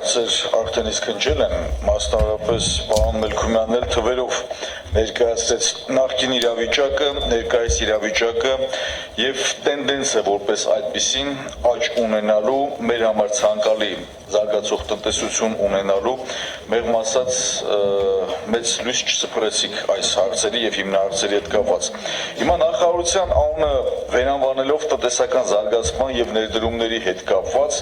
հարցեր արդեն իսկ հնչել են, մասնավորապես պարոն Մելքումյանն էլ թվերով ներկայացրեց նախկին իրավիճակը, ներկայիս իրավիճակը եւ տենդենսը որպես այդպիսին աճ ունենալու, մեր համար ցանկալի զարգացող տնտեսություն ունենալու, մեղմ ասած մեծ լույս չսփռեցիք այս հարցերի եւ հիմնահարցերի հետ կապված։ Հիմա նախարարության անունը վերանվանելով տնտեսական զարգացման եւ ներդրումների հետ կապված,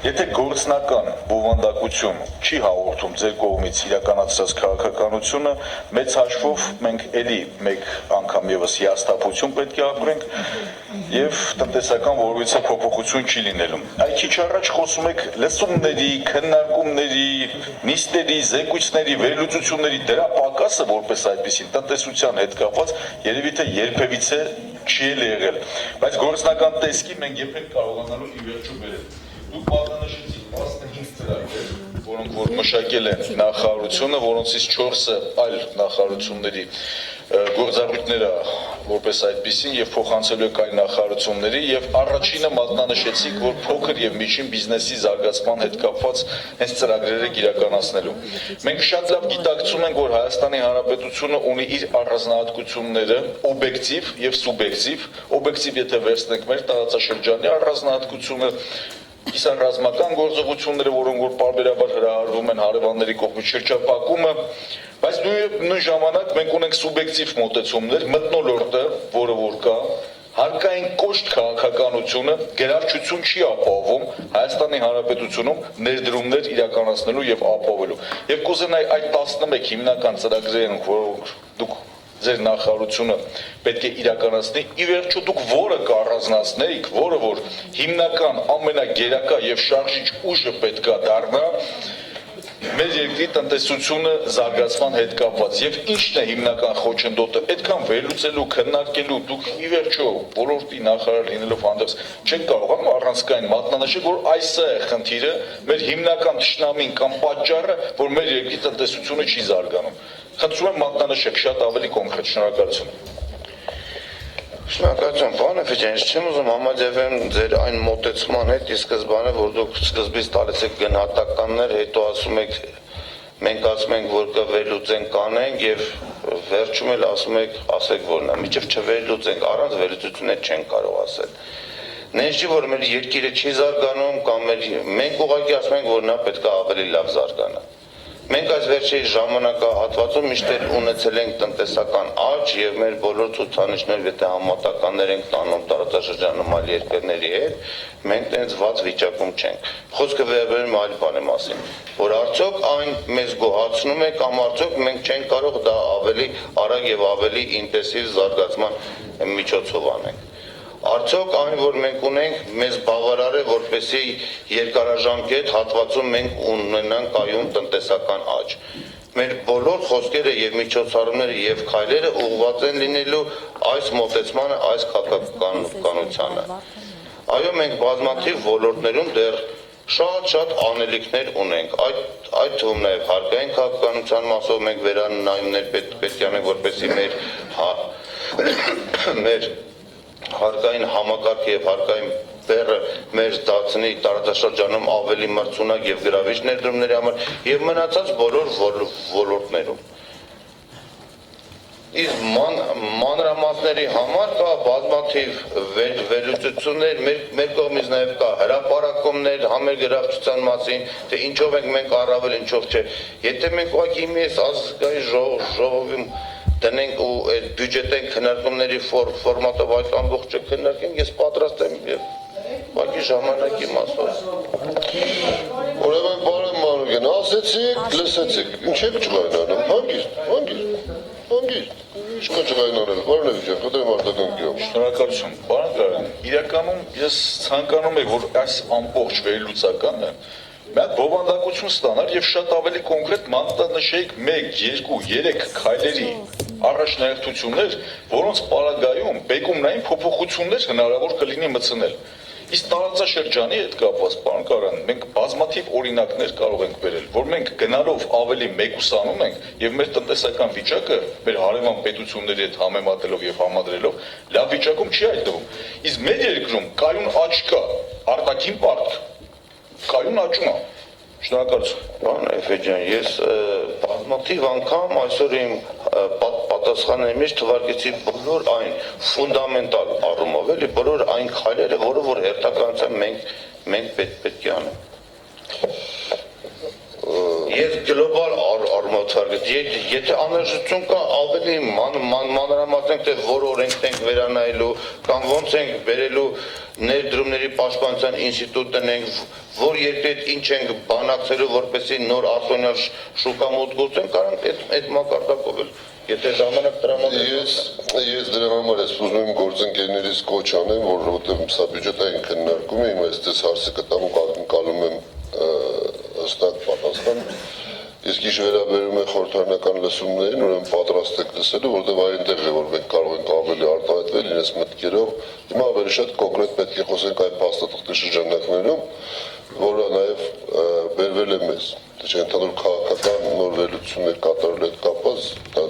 եթե գործնական բովանդակություն չի հաղորդում ձեր կողմից իրականացած քաղաքականությունը, մեծ հաշվով մենք ելի մեկ անգամ եւս հիասթափություն պետք է ապրենք եւ տնտեսական որևիցե փոփոխություն չի լինելու։ Այ քիչ առաջ խոսում եք լսումների, քննարկումների, նիստերի, զեկույցների, վերլուծությունների դրա պակասը որպես այդպիսին տնտեսության հետ կապված երևի թե երբևիցե չի եղել, բայց գործնական տեսքի մենք երբեք կարողանալու ի վերջո բերել։ Դուք մատնանշեցիք 15 ծրագրեր, որոնք որ մշակել են նախարարությունը, որոնցից 4-ը այլ նախարարությունների գործառույթները որպես այդպիսին եւ փոխանցելու եք այլ նախարարությունների եւ առաջինը մատնանշեցիք, որ փոքր եւ միջին բիզնեսի զարգացման հետ կապված հենց ծրագրերը իրականացնելու։ Մենք շատ լավ գիտակցում ենք, որ Հայաստանի Հանրապետությունը ունի իր առանձնահատկությունները, օբյեկտիվ եւ սուբյեկտիվ, օբյեկտիվ եթե վերցնենք մեր տարածաշրջանի առանձնահատկությունը, իսկ ռազմական գործողությունները, որոնք որ պարբերաբար հրահարվում են հարևանների կողմից շրջապակումը, բայց նույն ժամանակ մենք ունենք սուբյեկտիվ մոտեցումներ, մթնոլորտը, որը որ կա, հարկային կոշտ քաղաքականությունը գերարչություն չի ապահովում Հայաստանի Հանրապետությունում ներդրումներ իրականացնելու եւ ապահովելու։ Եվ կուզենայի այդ 11 հիմնական ծրագրերն, որոնք դուք ձեր նախարարությունը պետք է իրականացնի, ի վերջո դուք որը կառանձնացնեիք, որը որ հիմնական ամենագերակա եւ շարժիչ ուժը պետք է դառնա մեր երկրի տնտեսությունը զարգացման հետ կապված եւ ինչն է հիմնական խոչընդոտը, այդքան վերլուծելու, քննարկելու դուք ի վերջո ոլորտի նախարար լինելով հանդերձ չեք կարողանում առանցքային մատնանշել, որ այս է խնդիրը, մեր հիմնական ճշնամին կամ պատճառը, որ մեր երկրի տնտեսությունը չի զարգանում։ Խնդրում եմ մատնանշեք շատ ավելի կոնկրետ, շնորհակալություն։ Շնորհակալություն, պարոն Էֆիջյան, չեմ ուզում համաձայնվեմ ձեր այն մոտեցման հետ, ի սկզբանե, որ դուք սկզբից տալիս եք գնահատականներ, հետո ասում եք, մենք ասում ենք, որ կվերլուծենք, կանենք եւ վերջում էլ ասում եք, ասեք որն է, միջև չվերլուծենք, առանց վերլուծություններ չեն կարող ասել։ Ներշի, որ մեր երկիրը չի զարգանում կամ մենք ուղղակի ասում ենք, որ նա պետք է ավելի լավ զարգանա։ Մենք այս վերջի ժամանակահատվածում միշտ ունեցել ենք տնտեսական աճ եւ մեր բոլոր ցուցանիշները, եթե համատականներ ենք տանում տարածաշրջանում այլ երկրների հետ, մենք տենց վատ վիճակում չենք։ Խոսքը վերաբերում է այլ բանի մասին, որ արդյոք այն մեզ գոհացնում է կամ արդյոք մենք չենք կարող դա ավելի արագ եւ ավելի ինտենսիվ զարգացման միջոցով անենք։ Արդյոք այն, որ մենք ունենք, մեզ բավարար է, որպեսզի երկարաժամկետ հատվածում մենք ունենանք կայուն տնտեսական աճ։ Մեր բոլոր խոսքերը եւ միջոցառումները եւ քայլերը ուղղված են լինելու այս մոտեցմանը, այս քաղաքականությանը։ Այո, մենք բազմաթիվ ոլորտներում դեռ շատ անելիքներ ունենք։ Այդ թվում նաեւ հարկային քաղաքականության մասով մենք վերանայումներ պետք է անենք, որպեսզի մեր հարկային համակարգը եւ հարկային բեռը մեր դարձնի տարածաշրջանում ավելի մրցունակ եւ գրավիչ ներդրումների համար եւ մնացած բոլոր ոլորտներում։ Իսկ մանրամասների համար կա բազմաթիվ վերլուծություններ, մեր կողմից նաեւ կա հրապարակումներ համերգրավչության մասին, թե ինչով ենք մենք առավել, ինչով չէ։ Եթե մենք ուղղակի մի ազգային ժողովում դնենք ու այդ բյուջետային քննարկումների ֆորմատով այդ ամբողջը քննարկենք, ես պատրաստ եմ եւ ուղղակի ժամանակի մասով։ Ուրեմն պարոն Մանուկյան, ասեցիք, լսեցիք, ինչ եք ճղայնանում, հանգիստ, ինչ կա ճղայնանել, պարոն Էֆիջյան, խնդրեմ արտակարգյալ։ Շնորհակալություն, պարոն Գարյան, իրականում ես ցանկանում եմ, որ այս ամբողջ վերլուծականը Մենք բովանդակություն ստանալ եւ շատ ավելի կոնկրետ մատնանշեիք 1, 2, 3 քայլերի առաջնահերթություններ, որոնց պարագայում բեկումնային փոփոխություններ հնարավոր կլինի մտցնել։ Իսկ տարածաշրջանի հետ կապված, պարոն Կարան, մենք բազմաթիվ օրինակներ կարող ենք բերել, որ մենք գնալով ավելի մեկուսանում ենք եւ մեր տնտեսական վիճակը մեր հարևան պետությունների հետ համեմատելով եւ համադրելով լավ վիճակում չի հայտնվում։ Իսկ մեր երկրում կայուն աճ կա, արտաքին պարտք կայուն աճում է։ Շնորհակալություն։ Պարոն Էֆեջյան, ես բազմաթիվ անգամ այսօր իմ պատասխաններում թվարկեցի բոլոր այն ֆունդամենտալ առումով, էլի բոլոր այն քայլերը, որը որ հերթականությամբ մենք պետք է անենք։ Ես գլոբալ առումով թվարկեցի, եթե անհրաժեշտություն կա ավելի մանրամասնենք, թե որ օրենքն ենք վերանայելու կամ ոնց ենք վերելու ներդրումների պաշտպանության ինստիտուտ տնենք, որ երկրի հետ ինչ ենք բանակցելու, որպեսզի նոր ասոնյալ շուկա մուտքուցեն, կարանք այդ մակարդակով էլ, եթե ժամանակ տրամադրենք։ Ես դրա համար ես ուզում եմ գործընկերներից կոչ անեմ, որովհետև սա բյուջետային քննարկում է, հիմա ես հարցը կտամ ու ակնկալում եմ հստակ պատասխան։ Իսկ ինչ վերաբերում է խորհրդարանական լսումներին, ուրեմն պատրաստ եք լսելու, որտեղ այնտեղ է, որ մենք կարող ենք ավելի արտահայտվել իրենց մտքերով։ Հիմա ավելի շատ կոնկրետ պետք է խոսենք այդ փաստաթղթի շրջանակներում, որը նաև բերվել է մեզ։ Թե չէ ընդհանուր քաղաքական նոր վերլուծություններ կատարել հետ կապված, դա